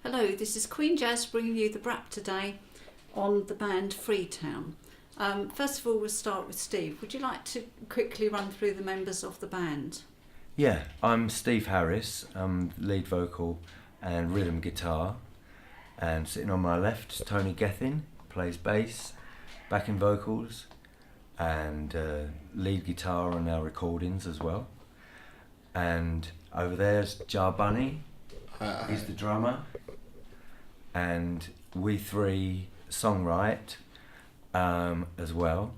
Hello, this is Queen Jazz bringing you the Braap today on the band FreeTown. First of all, we'll start with Steve. Would you like to quickly run through the members of the band? Yeah, I'm Steve Harris. I'm lead vocal and rhythm guitar. And sitting on my left is Tony Gethin, plays bass, backing vocals, and lead guitar on our recordings as well. And over there's Jar Bunny, he's the drummer. And we three songwrite as well.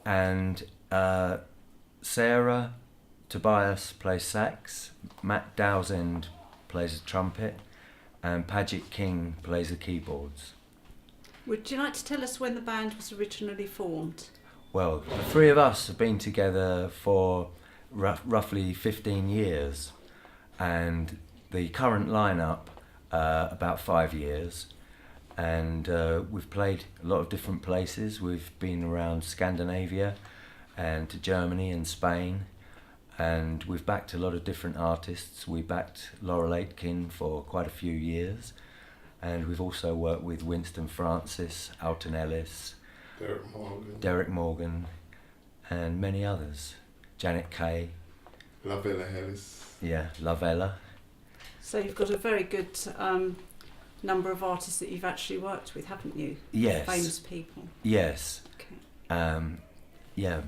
And Sarah Tobias plays sax, Matt Dowsend plays the trumpet, and Paget King plays the keyboards. Would you like to tell us when the band was originally formed? Well, the three of us have been together for roughly 15 years, and the current lineup about 5 years, and we've played a lot of different places. We've been around Scandinavia and to Germany and Spain, and we've backed a lot of different artists. We backed Laurel Aitken for quite a few years, and we've also worked with Winston Francis, Alton Ellis, Derek Morgan, and many others. Janet Kay. Lavella Ellis. Yeah, Lavella. So you've got a very good number of artists that you've actually worked with, haven't you? Yes. Famous people. Yes. Okay. Yeah,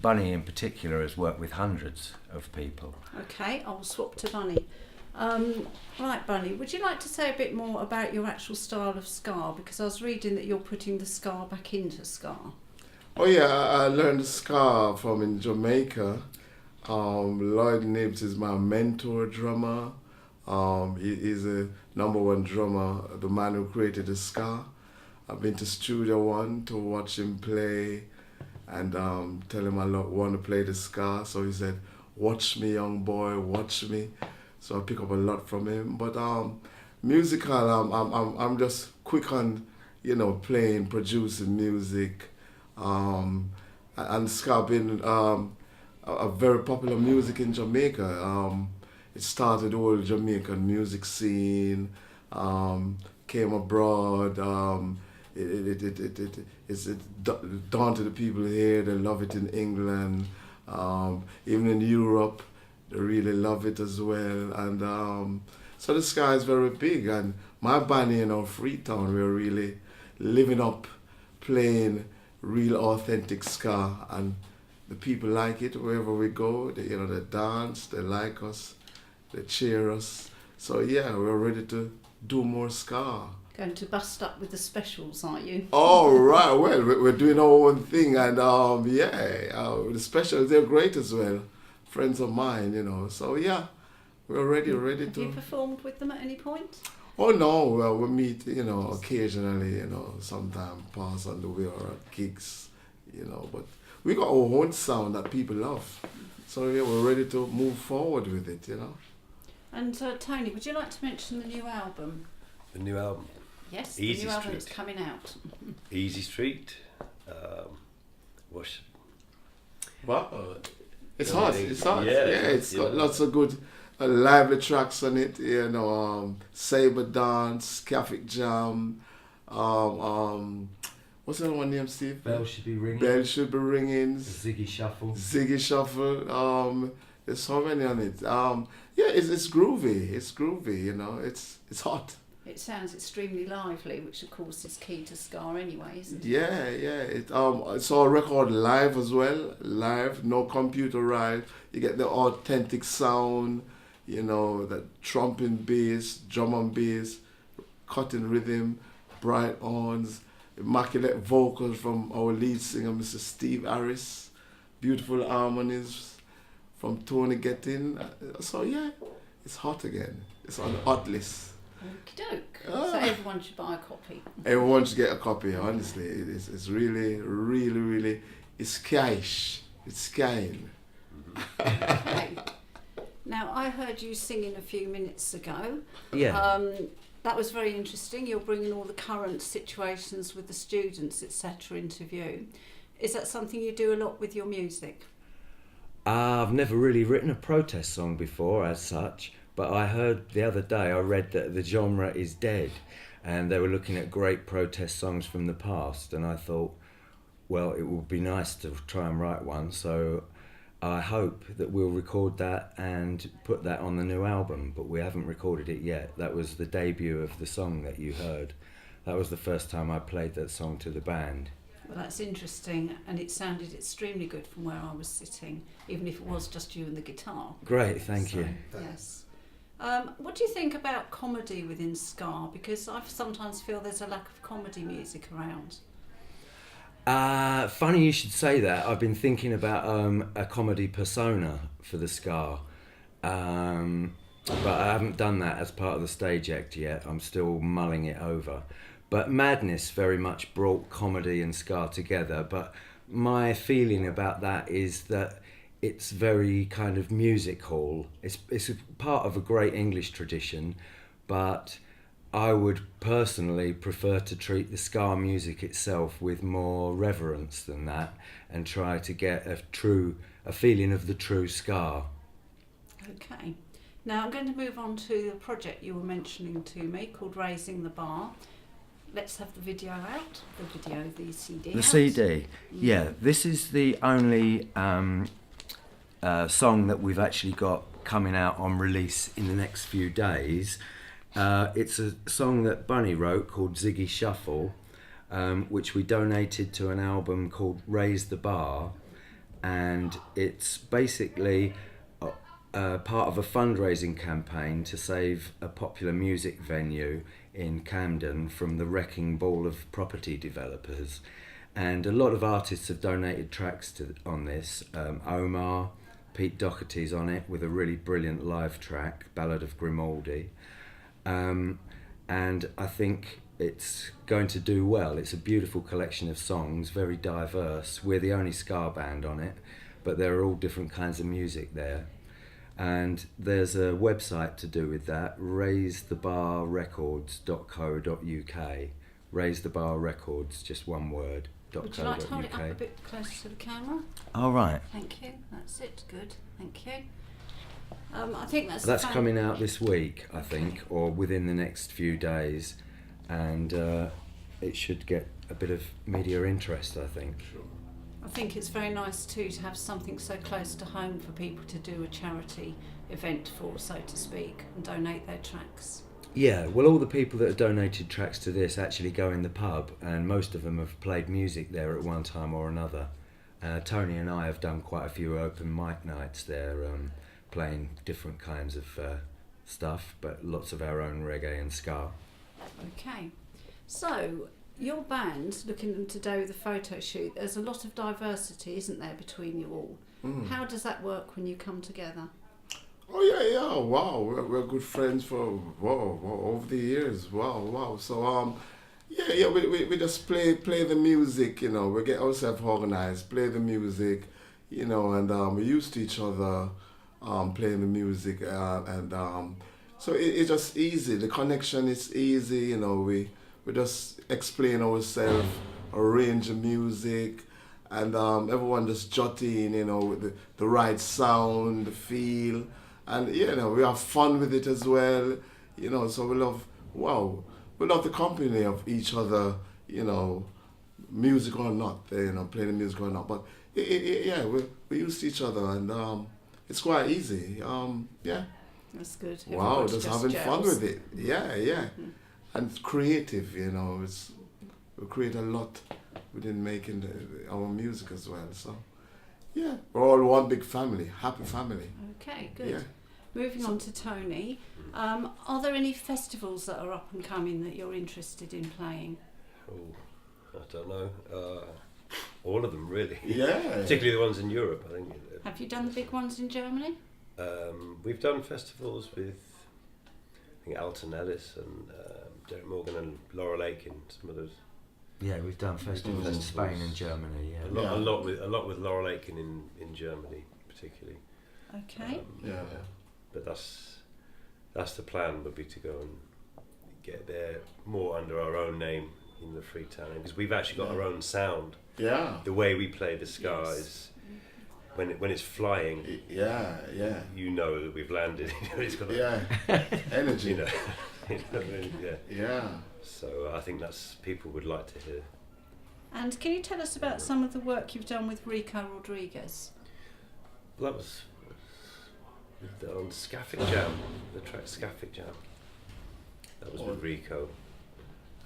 Bunny in particular has worked with hundreds of people. Okay, I'll swap to Bunny. Right, Bunny, would you like to say a bit more about your actual style of ska? Because I was reading that you're putting the ska back into ska. Oh yeah, I learned ska from in Jamaica. Lloyd Knibbs is my mentor drummer. He's a #1 drummer, the man who created the ska. I've been to Studio One to watch him play and tell him I want to play the ska. So he said, "Watch me, young boy, watch me." So I pick up a lot from him. But musical, I'm just quick on, playing, producing music. And ska been a very popular music in Jamaica. It started the whole Jamaican music scene, came abroad. It's down to the people here. They love it in England, even in Europe. They really love it as well. And so the ska is very big. And my band here in Freetown, we're really living up, playing real authentic ska, and the people like it wherever we go. They dance, they like us, they cheer us. So yeah, we're ready to do more ska. Going to bust up with the specials, aren't you? Oh right, well we're doing our own thing, and the specials, they're great as well. Friends of mine, So yeah, we're ready to. Have you performed with them at any point? Oh no, well, we meet, occasionally, sometimes pass on the way or at gigs, but we got our own sound that people love. So yeah, we're ready to move forward with it, And Tony, would you like to mention the new album? The new album? Yes, Easy the new album Street. that's coming out. Easy Street. It's hot, it's hot. Yeah, it's got lots of good lively tracks on it, Sabre Dance, Catholic Jam, what's the other one named, Steve? Bell Should Be Ringing. Bell Should Be Ringing. Ziggy Shuffle. Ziggy Shuffle. There's so many on it. It's groovy. It's groovy. It's hot. It sounds extremely lively, which of course is key to ska anyway, isn't it? Yeah. It's all record live as well. Live, no computerized. You get the authentic sound. That trumping bass, drum and bass, cutting rhythm, bright horns, immaculate vocals from our lead singer, Mr. Steve Harris, beautiful harmonies from Tony Gethin. So yeah, it's hot again. It's on the hot list. Okie doke. So everyone should buy a copy. Everyone should get a copy, honestly. It's really, really, really, it's skyish. It's skying. Okay. Now, I heard you singing a few minutes ago. Yeah. That was very interesting. You're bringing all the current situations with the students, etc. into view. Is that something you do a lot with your music? I've never really written a protest song before as such, But I heard the other day, I read that the genre is dead, and they were looking at great protest songs from the past, and I thought, well, it would be nice to try and write one, so I hope that we'll record that and put that on the new album, but we haven't recorded it yet. That was the debut of the song that you heard. That was the first time I played that song to the band. Well, that's interesting, and it sounded extremely good from where I was sitting, even if it was just you and the guitar. Great, thank you. Yes. What do you think about comedy within ska? Because I sometimes feel there's a lack of comedy music around. Funny you should say that. I've been thinking about a comedy persona for the ska, but I haven't done that as part of the stage act yet. I'm still mulling it over. But Madness very much brought comedy and ska together, but my feeling about that is that it's very kind of music hall. It's a part of a great English tradition, but I would personally prefer to treat the ska music itself with more reverence than that, and try to get a feeling of the true ska. Okay. Now I'm going to move on to the project you were mentioning to me called Raising the Bar. Let's have the video out. The CD. The CD, yeah. This is the only song that we've actually got coming out on release in the next few days. It's a song that Bunny wrote called Ziggy Shuffle, which we donated to an album called Raise the Bar, and it's basically part of a fundraising campaign to save a popular music venue in Camden from the wrecking ball of property developers. And a lot of artists have donated tracks on this. Omar, Pete Doherty's on it with a really brilliant live track, Ballad of Grimaldi. And I think it's going to do well. It's a beautiful collection of songs, very diverse. We're the only ska band on it, but there are all different kinds of music there. And there's a website to do with that, raisethebarrecords.co.uk. Raise the Bar Records, just one word, Would you like to hold it up a bit closer to the camera? All right. Thank you. That's it. Good. Thank you. I think that's coming out this week, I think, or within the next few days, and it should get a bit of media interest, I think. Sure. I think it's very nice too to have something so close to home for people to do a charity event for, so to speak, and donate their tracks. Yeah, well, all the people that have donated tracks to this actually go in the pub, and most of them have played music there at one time or another. Tony and I have done quite a few open mic nights there, playing different kinds of stuff, but lots of our own reggae and ska. Okay, so your band, looking today with the photo shoot, there's a lot of diversity, isn't there, between you all? How does that work when you come together? Oh yeah, wow, we're good friends for over the years. Wow. So we just play the music, we get ourselves organized, play the music, and we're used to each other playing the music, so it's just easy. The connection is easy, we just explain ourselves, arrange the music, and everyone just jot in, with the right sound, the feel, and we have fun with it as well, so we love the company of each other, music or not, playing the music or not, but we're used to each other, and it's quite easy. That's good. Wow, Everybody just having gels. fun with it. Yeah. And it's creative, we create a lot within making our music as well. So, yeah, we're all one big family, happy family. Okay, good. Yeah. Moving on to Tony, are there any festivals that are up and coming that you're interested in playing? Oh, I don't know. All of them, really. Yeah. Particularly the ones in Europe, I think. Have you done the big ones in Germany? We've done festivals with, I think, Alton Ellis and Derek Morgan and Laurel Aitken, some of those. Yeah, we've done festivals in Spain and Germany. A lot with Laurel Aitken in Germany, particularly. Okay. But that's the plan, would be to go and get there more under our own name in the FreeTown, because we've actually got our own sound. Yeah. The way we play the ska is when it's flying, Yeah, you know that we've landed. It's got energy. you know, yeah. Yeah. So I think that's people would like to hear. And can you tell us about some of the work you've done with Rico Rodriguez? Well, that was on Scaffic Jam, the track Scaffic Jam. That was with Rico.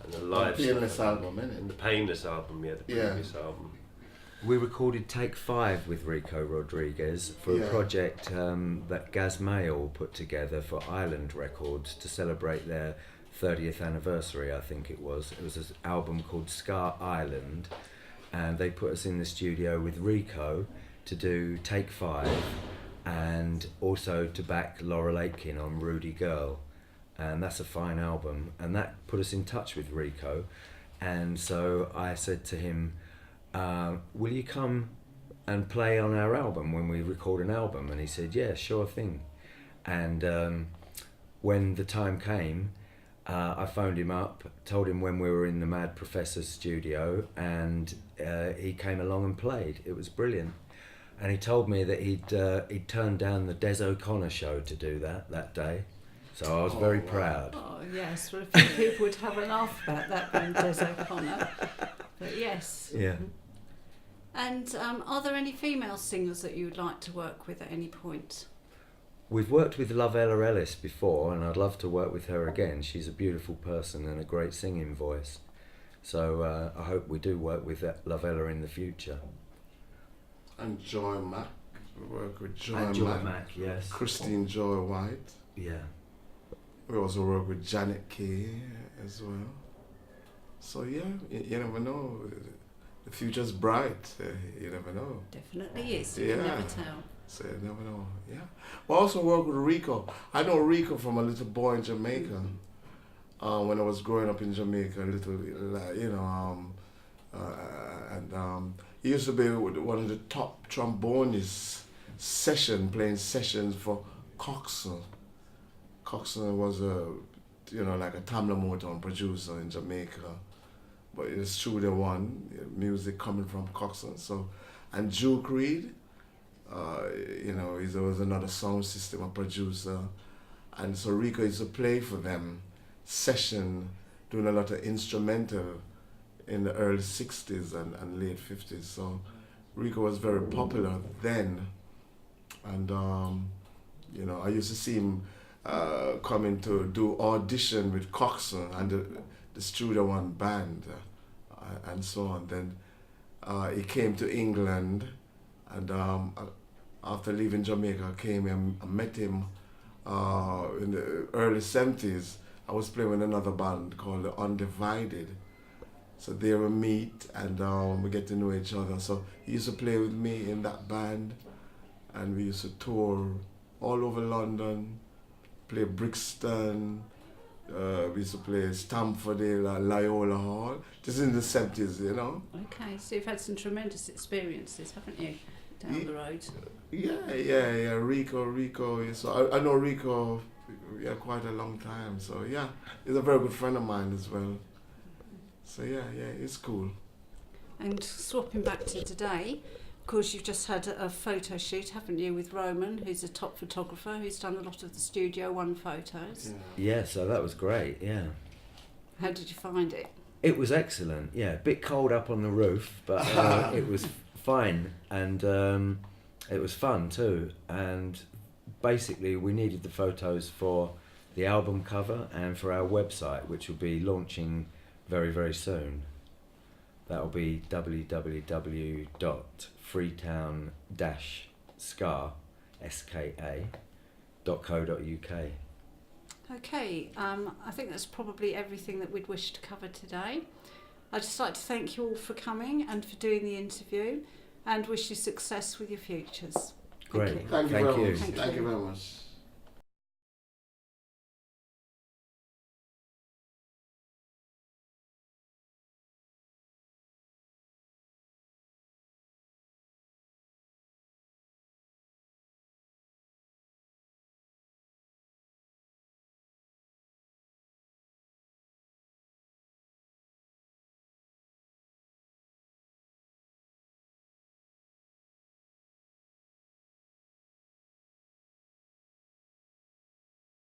And the live Painless album, innit? and the Painless album, the previous album. We recorded Take 5 with Rico Rodriguez for a project that Gaz Mayall put together for Island Records to celebrate their 30th anniversary, I think it was. It was an album called Scar Island, and they put us in the studio with Rico to do Take 5 and also to back Laurel Aitken on Rudy Girl. And that's a fine album, and that put us in touch with Rico. And so I said to him, will you come and play on our album when we record an album? And he said, yeah, sure thing. And when the time came, I phoned him up, told him when we were in the Mad Professor's studio, and he came along and played. It was brilliant. And he told me that he'd turned down the Des O'Connor show to do that day. So I was very proud. Oh yes, well, a few people would have a laugh about that being Des O'Connor, but yes. Yeah. And are there any female singers that you would like to work with at any point? We've worked with Lovella Ellis before, and I'd love to work with her again. She's a beautiful person and a great singing voice. So I hope we do work with Lovella in the future. And Joy Mack. We work with Joy Mack, yes. Christine Joy White. Yeah. We also work with Janet Kay as well. So yeah, you never know. The future's bright. You never know. Definitely is. You can never tell. So you never know. Yeah. We also work with Rico. I know Rico from a little boy in Jamaica. When I was growing up in Jamaica, he used to be one of the top trombonists playing sessions for Coxsone. Coxsone was like a Tamla Motown producer in Jamaica, but it's true they won music coming from Coxsone. So, and Duke Reed, he was another sound system, a producer, and so Rico used to play for them, session, doing a lot of instrumental in the early 60s and late 50s. So Rico was very popular then, and I used to see him coming to do audition with Coxsone and the Studio One band and so on. Then he came to England, and after leaving Jamaica, I came and I met him in the early 70s. I was playing with another band called The Undivided. So there we meet and we get to know each other. So he used to play with me in that band, and we used to tour all over London, play Brixton, we used to play Stamford, Loyola Hall. This is in the 70s, you know. Okay, so you've had some tremendous experiences, haven't you, down the road? Yeah. Rico. So I know Rico quite a long time. So yeah, he's a very good friend of mine as well. So yeah, it's cool. And swapping back to today, of course you've just had a photo shoot, haven't you, with Roman, who's a top photographer, who's done a lot of the Studio One photos. Yeah, so that was great, yeah. How did you find it? It was excellent, yeah. A bit cold up on the roof, but it was fine, and it was fun too. And basically we needed the photos for the album cover and for our website, which will be launching very, very soon. That'll be www.freetown-ska.co.uk. Okay, I think that's probably everything that we'd wish to cover today. I'd just like to thank you all for coming and for doing the interview, and wish you success with your futures. Great. Thank you very much. Thank you. Thank you very much.